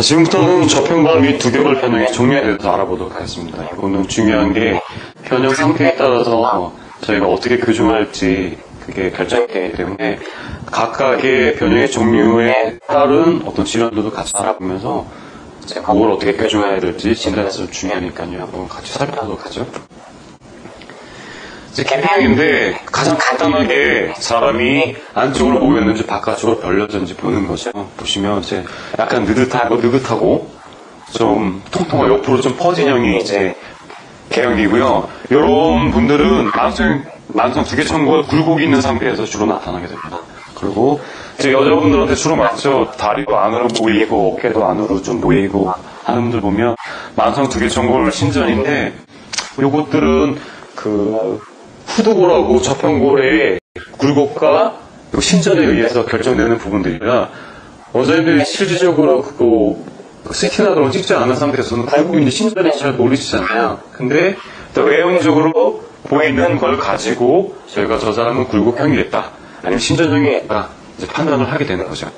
지금부터는 저편과 및 두개골 편형의 종류에 대해서 알아보도록 하겠습니다. 이거는 중요한 게 편형 상태에 따라서 저희가 어떻게 교정할지 그게 결정되기 때문에 각각의 편형의 종류에 따른 어떤 질환들도 같이 알아보면서 그걸 어떻게 교정해야 될지 진단에서 중요하니까요. 한번 같이 살펴보도록 하죠. 이제 개편형인데 가장 간단하게 사람이 안쪽으로 모였는지 바깥쪽으로 벌려졌는지 보는 거죠. 보시면 이제 약간 느긋하고 좀 통통하고 옆으로 좀 퍼진 형이 이제 개형이고요. 이런 분들은 만성 두개천골 굴곡이 있는 상태에서 주로 나타나게 됩니다. 그리고 이제 여자분들한테 주로 맞죠. 다리도 안으로 모이고 어깨도 안으로 좀 모이고 하는 분들 보면 만성 두개천골 신전인데 요것들은 그 후두골하고 저편골의 굴곡과 신전에 의해서 결정되는 부분들이라 여자분들이 실질적으로 CT나 그런 거 찍지 않은 상태에서는 굴곡인지 신전인지 잘 모르시잖아요. 근데 외형적으로 보이는 걸 가지고 저희가 저 사람은 굴곡형이겠다 아니면 신전형이겠다 이제 판단을 하게 되는 거죠.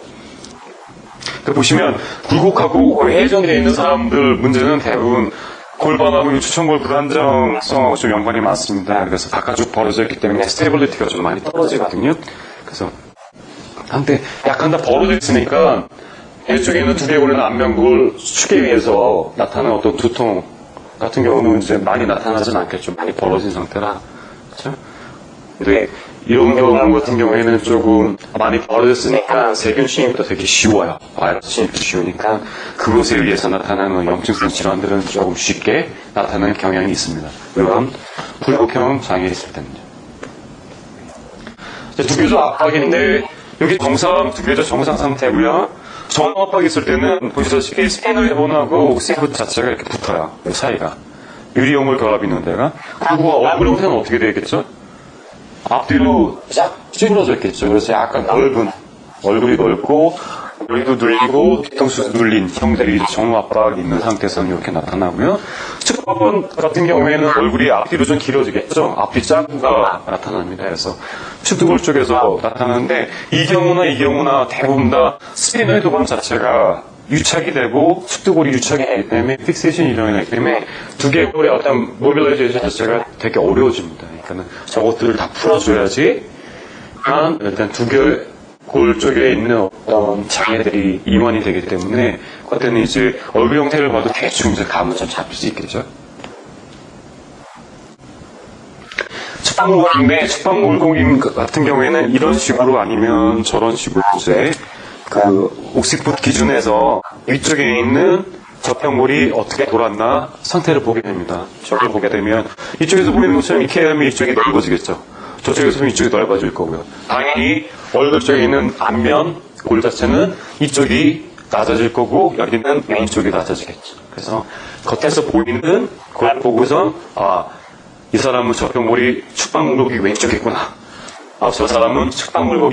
보시면 굴곡하고 회전되어 있는 사람들 문제는 대부분 골반하고 추천골 불안정성하고 좀 연관이 많습니다. 그래서 바깥쪽 벌어져 있기 때문에 스테이블리티가 좀 많이 떨어지거든요. 그래서 한때 약간 다 벌어져 있으니까 이쪽에 있는 두개골이나 안면골 수축에 의해서 나타나는 어떤 두통 같은 경우는 이제 많이 나타나진 않겠죠. 많이 벌어진 상태라. 그렇죠? 근데 이런 경우 같은 경우에는 조금 많이 벌어졌으니까 세균 침입도 되게 쉬워요. 바이러스 침입도 쉬우니까 그것에 의해서 나타나는 염증성 질환들은 조금 쉽게 나타나는 경향이 있습니다. 이런 굴곡형 장애에 있을 때는요. 두개조 압박인데 여기 두개조 정상 상태고요. 정상 압박이 있을 때는 보시다시피 스피노이드본하고 옥시푸드 자체가 이렇게 붙어요. 이 사이가 유리용물 결합이 있는 데가. 그리고 얼굴 형태는 어떻게 되겠죠? 앞뒤로 쫙 찌그러져 있겠죠. 그래서 약간 넓은 얼굴이 넓고 머리도 눌리고 뒤통수도 눌린 형들이 정후 압박이 있는 상태에서는 이렇게 나타나고요. 측두골 같은 경우에는 얼굴이 앞뒤로 좀 길어지겠죠. 앞뒤 짱구가 나타납니다. 그래서 측두골 쪽에서 나타나는데 이 경우나 대부분 다 스피노이드본 자체가 유착이 되고 측두골이 유착이 되기 때문에 픽세이션이 일어나기 때문에 두개골의 어떤 모빌라이제이션 자체가 되게 어려워집니다. 그러니까 저것들을 다 풀어줘야지 일단 두개골 쪽에 있는 어떤 장애들이 이완이 되기 때문에 그때는 이제 얼굴 형태를 봐도 대충 이제 감은 좀 잡힐 수 있겠죠. 측방골인데 측방골곡인 같은 경우에는 이런 식으로 아니면 저런 식으로 이제 옥시푸드 기준에서 위쪽에 있는 저편골이 어떻게 돌았나 상태를 보게 됩니다. 저걸 보게 되면 이쪽에서 보이는 것처럼 이렇게 하면 이쪽이 넓어지겠죠. 저쪽에서 보면 이쪽이 넓어질 거고요. 당연히 얼굴 쪽에 있는 안면 골 자체는 이쪽이 낮아질 거고 여기는 왼쪽이 낮아지겠죠. 그래서 겉에서 보이는 걸 보고서 이 사람은 저편골이 측방골이 왼쪽에 있구나. 저 사람은 저편골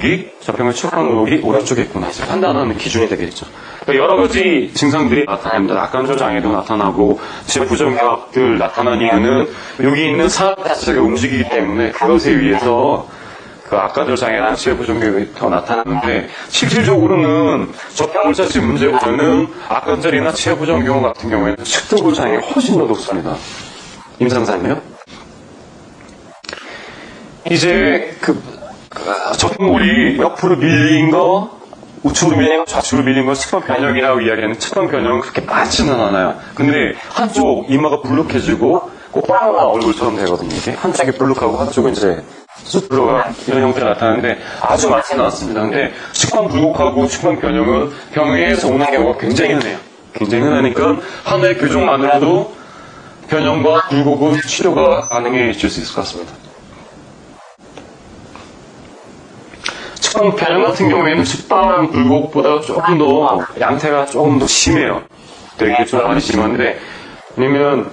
측방골이 오른쪽에 있구나. 판단하는 기준이 되겠죠. 여러 가지 증상들이 나타납니다. 악감정 장애도 나타나고 부정교합들 나타나는 이유는 여기 있는 사람 자체가 움직이기 때문에 그것에 의해서 악감정 장애나 부정교합이 더 나타나는데 실질적으로는 저편골 자체 문제보다는 악감정이나 부정교합 같은 경우에는 측두골 장애가 훨씬 더 높습니다. 임상사님요? 이제 저편골이 옆으로 밀린 거, 우측으로 밀린 거, 좌측으로 밀린 거 측방 변형이라고 이야기하는 측방 변형은 그렇게 많지는 않아요. 근데 한쪽 이마가 불룩해지고 바나나 얼굴처럼 되거든요. 이게 한쪽이 불룩하고 한쪽은 이제 쑥 들어가 이런 형태가 나타나는데 아주 많지는 않습니다. 근데 측방 불룩하고 측방 변형은 병에서 오는 경우가 굉장히 흔해요. 굉장히 흔하니까 하나의 교정만으로도 변형과 굴곡은 치료가 가능해질 수 있을 것 같습니다. 측방 변형 같은 경우에는 측방 굴곡보다 조금 더 양태가 조금 더 심해요. 되게 좀 많이 심한데 왜냐면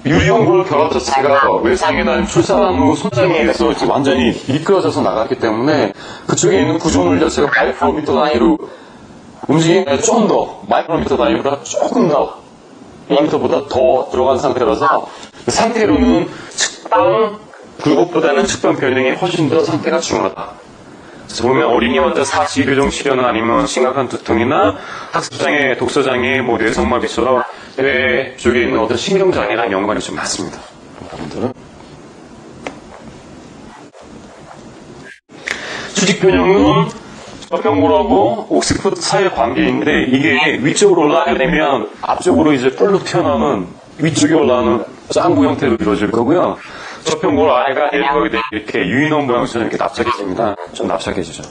유리용골 결합 자체가 외상이나 출산 후 손상에 의해서 완전히 미끄러져서 나갔기 때문에 그쪽에 있는 구조물 자체가 마이크로미터 단위로 움직이는 좀 더 마이크로미터 단위보다 조금 더 1m보다 더 들어간 상태라서 그 상태로는 측방 굴곡보다는 측방 변형이 훨씬 더 상태가 중요하다. 그래서 보면 어린이원자 사시 교정 실현 아니면 심각한 두통이나 학습장애, 독서장애, 뭐 뇌성마비처럼 뇌 쪽에 있는 어떤 신경장애랑 연관이 좀 많습니다. 여러분들은 수직변형은 저평고라고 옥스퍼드 사이의 관계인데 이게 위쪽으로 올라가게 되면 앞쪽으로 이제 뿔로 튀어나오는 위쪽에 올라오는 짱구 형태로 이루어질 거고요. 저평고 아래가 내려가게 되면 이렇게 유인원 모양처럼 이렇게 납작해집니다. 좀 납작해지죠.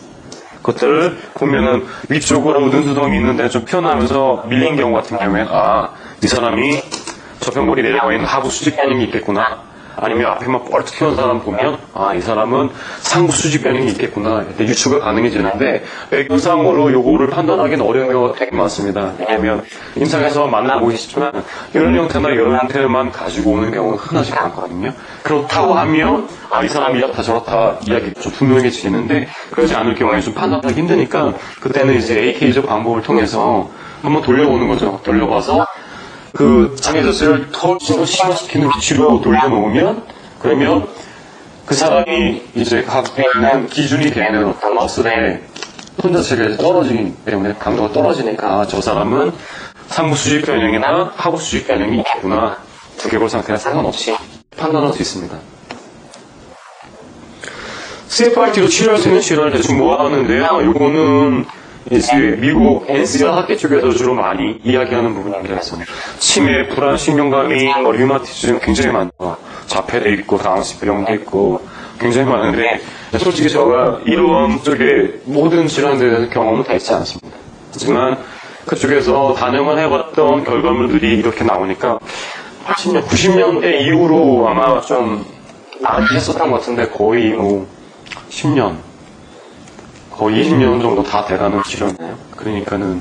그것들을 보면은 위쪽으로 눈두덩이 있는데 좀 튀어나오면서 밀린 경우 같은 경우에는 이 사람이 저평골이 내려가 있는 하부 수직변형이 있겠구나. 아니면 앞에만 뻘떡 튀어나온 사람 보면 이 사람은 상부 수직변형이 있겠구나. 이때 유추가 가능해지는데 외교상으로 요거를 판단하기는 어려운 경우가 되게 많습니다. 왜냐하면 임상에서 만나보시지만 이런 형태나 이런 형태만 가지고 오는 경우는 흔하지 않거든요. 그렇다고 하면 이 사람이 이렇다 저렇다 이야기가 좀 분명해지겠는데 그러지 않을 경우에 좀 판단하기 힘드니까 그때는 이제 AK적 방법을 통해서 한번 돌려보는 거죠. 돌려봐서 그 장애 자체를 더 심화시키는 위치로 돌려놓으면 그러면 그 사람이 이제 갖고 있는 기준이 되는 어떤 머슬의 손 자체가 떨어지기 때문에 강도가 떨어지니까 저 사람은 상부 수직 변형이나 하부 수직 변형이 있구나. 두개골 상태와 상관없이 판단할 수 있습니다. CFRT로 치료할 수 있는 치료를 대충 모아놨는데요. 이거는 이제 미국 NCR 학회 쪽에서 주로 많이 이야기하는 부분입니다. 치매, 불안, 신경감이, 류마티즘 굉장히 많죠. 자폐도 있고, 다운스병도 있고, 굉장히 많은데, 솔직히 제가 이런 쪽에 모든 질환들에 대해서 경험은 다 있지 않습니다. 하지만 그쪽에서 단영을 해봤던 결과물들이 이렇게 나오니까 80년, 90년대 이후로 아마 좀 많이 했었던 것 같은데 거의 뭐 10년, 거의 20년 정도 다 돼가는 치료네요. 그러니까는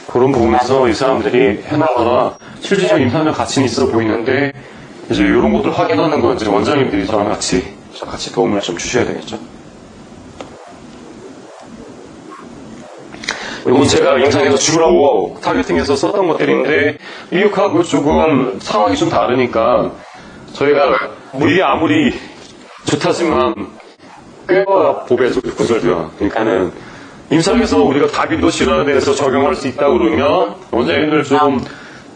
그런 부분에서 이 사람들이 해나가라 실질적 임상적 가치는 있어 보이는데 이제 이런 것들 확인하는 건 이제 원장님들이 저랑 같이 도움을 좀 주셔야 되겠죠. 이건 제가 임상에서 주라고 타겟팅해서 썼던 것들인데 미국하고 조금 상황이 좀 다르니까 저희가 물이 아무리 좋다지만 꽤가 보배에서 구설돼요. 그러니까는 임상에서 우리가 다빈도 실험에 대해서 적용할 수 있다고 그러면 원장님들 좀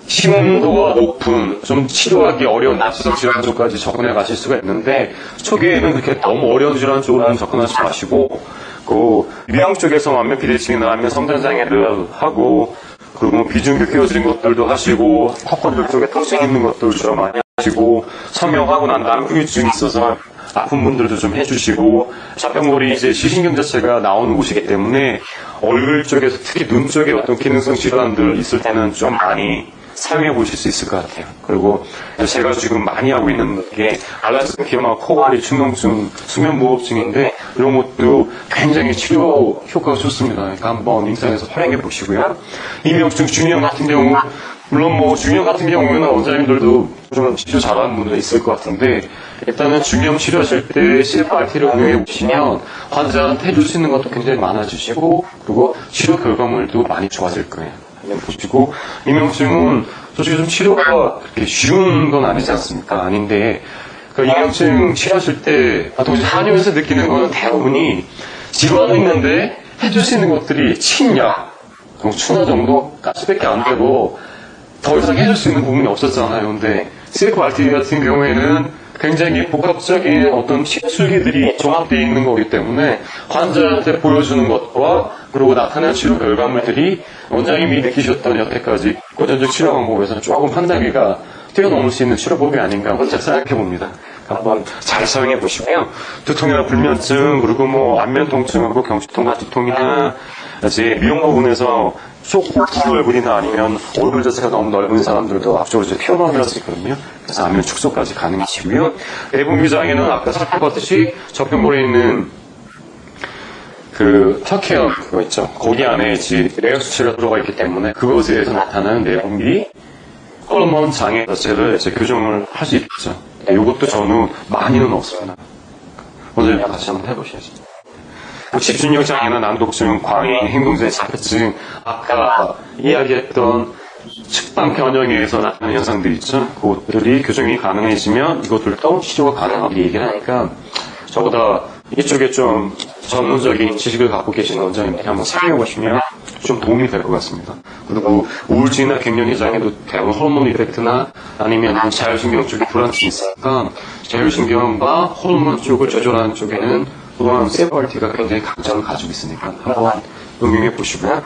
심도가 높은 좀 치료하기 어려운 납치성 질환 쪽까지 접근해 가실 수가 있는데 초기에는 그렇게 너무 어려운 질환 쪽으로는 접근하지 마시고 그 미용 쪽에서 완면 비대칭이나 아니면 성장장애를 하고 그리고 비중이 끼워진 것들도 하시고 턱걸들 쪽에 통증 있는 것들 좀 많이 하시고 성형하고 난 다음에 후유증이 있어서 아픈 분들도 좀 해주시고 자평골이 이제 시신경 자체가 나오는 곳이기 때문에 얼굴 쪽에서 특히 눈 쪽에 어떤 기능성 질환들 있을 때는 좀 많이 사용해 보실 수 있을 것 같아요. 그리고 제가 지금 많이 하고 있는 게 알라스킨 기마 코골이 충농증 수면무호흡증인데 이런 것도 굉장히 치료 효과가 좋습니다. 그러니까 한번 임상에서 활용해 보시고요. 이명증 중이염 같은 경우 물론 뭐 중이염 같은 경우에는 원장님들도 좀 치료 잘하는 분들 있을 것 같은데 일단은 중이염 치료하실 때 CFRT를 응용해 보시면 환자한테 해줄 수 있는 것도 굉장히 많아지시고 그리고 치료 결과물도 많이 좋아질 거예요. 보시고 이명증은 솔직히 좀 치료가 그렇게 쉬운 건 아니지 않습니까? 아닌데 그 이명증 치료하실 때 동시에 한의원에서 느끼는 거는 대부분이 질환은 있는데 해줄 수 있는 것들이 침약, 추나 정도까지밖에 안 되고 더 이상 해줄 수 있는 부분이 없었잖아요. 근데 CFRT 같은 경우에는 굉장히 복합적인 어떤 치료술기들이 종합되어 있는 거기 때문에 환자한테 보여주는 것과 그리고 나타난 치료 결과물들이 원장님이 느끼셨던 여태까지 고전적 치료 방법에서는 조금 판단기가 뛰어넘을 수 있는 치료법이 아닌가 혼자 생각해 봅니다. 한번 잘 사용해 보시고요. 두통이나 불면증 그리고 뭐 안면 통증하고 경추통과 두통이나 이제 미용 부분에서 쇼크 얼굴이나 아니면 얼굴 자체가 너무 넓은 사람들도 앞쪽으로 이제 튀어나올 수 있거든요. 그래서 안면 축소까지 가능하시고요. 내분비 장애는 아까 살펴봤듯이 저평골에 있는 그 턱케어 그거 있죠. 거기 안에 이제 레어 수치가 들어가 있기 때문에 그것에 의해서 나타나는 내분비 호르몬 장애 자체를 이제 교정을 할 수 있죠. 이것도 저는 많이는 없습니다. 오늘 같이 한번 해보셔야죠. 집중력 장애나 난독증, 광해, 행동장애, 자폐증, 아까 이야기했던 측방 변형에 의해서 나타나는 현상들 있죠. 그것들이 교정이 가능해지면 이것들도 치료가 가능하게 얘기를 하니까 저보다 이쪽에 좀 전문적인 지식을 갖고 계신 원장님들이 한번 사용해 보시면 좀 도움이 될 것 같습니다. 그리고 우울증이나 갱년기 장애도 대부분 호르몬 이펙트나 아니면 자율신경 쪽에 불안증이 있으니까 자율신경과 호르몬 쪽을 조절하는 쪽에는 또한 세브알티가 굉장히 강점을 가지고 있으니까 한번 응용해 보시고요.